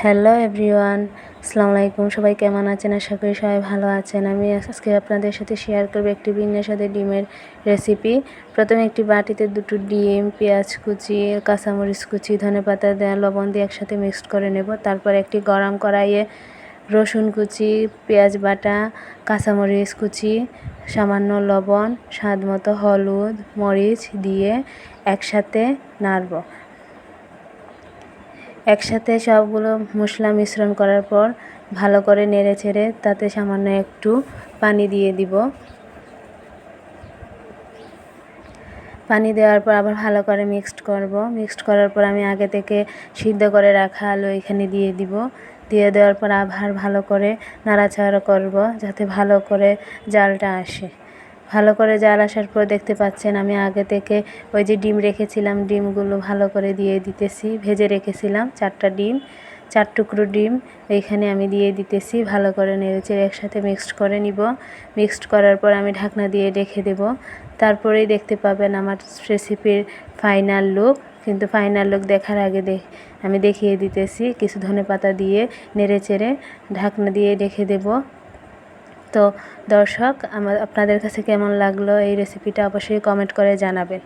Hello everyone, আসসালামু আলাইকুম। সবাই কেমন আছেন? আশা করি সবাই ভালো আছেন। আমি আজকে আপনাদের সাথে শেয়ার করব একটি ভিন্ন স্বাদের ডিমের রেসিপি। প্রথমে একটি বাটিতে দুটো ডিম, পেঁয়াজ কুচি, কাঁচামরিচ কুচি, ধনেপাতা দেওয়া, লবণ দিয়ে একসাথে মিক্সড করে নেব। তারপর একটি গরম কড়াইয়ে রসুন কুচি, পেঁয়াজ বাটা, কাঁচামরিচ কুচি, সামান্য লবণ, স্বাদ মতো হলুদ, মরিচ দিয়ে একসাথে নাড়ব। একসাথে সবগুলো মশলা মিশ্রণ করার পর ভালো করে নেড়ে ছেড়ে তাতে সামান্য একটু পানি দিয়ে দিব। পানি দেওয়ার পর আবার ভালো করে মিক্সড করব। মিক্সড করার পর আমি আগে থেকে সিদ্ধ করে রাখা আলু এখানে দিয়ে দিব। দিয়ে দেওয়ার পর আবার ভালো করে নাড়াচাড়া করব যাতে ভালো করে জালটা আসে। ভালো করে জাল আসার পর দেখতে পাচ্ছেন আমি আগে থেকে ওই যে ডিম রেখেছিলাম, ডিমগুলো ভালো করে দিয়ে দিতেছি। ভেজে রেখেছিলাম 4টা ডিম, 4 টুকরো ডিম এইখানে আমি দিয়ে দিতেছি। ভালো করে নেড়েচেড়ে একসাথে মিক্সড করে নিব। মিক্সড করার পর আমি ঢাকনা দিয়ে রেখে দেব। তারপরেই দেখতে পাবেন আমার রেসিপির ফাইনাল লুক। কিন্তু ফাইনাল লুক দেখার আগে আমি দেখিয়ে দিতেছি কিছু ধনেপাতা দিয়ে নেড়েচেড়ে ঢাকনা দিয়ে রেখে দেব। তো দর্শক, আপনাদের কাছে কেমন লাগলো এই রেসিপিটা অবশ্যই কমেন্ট করে জানাবেন।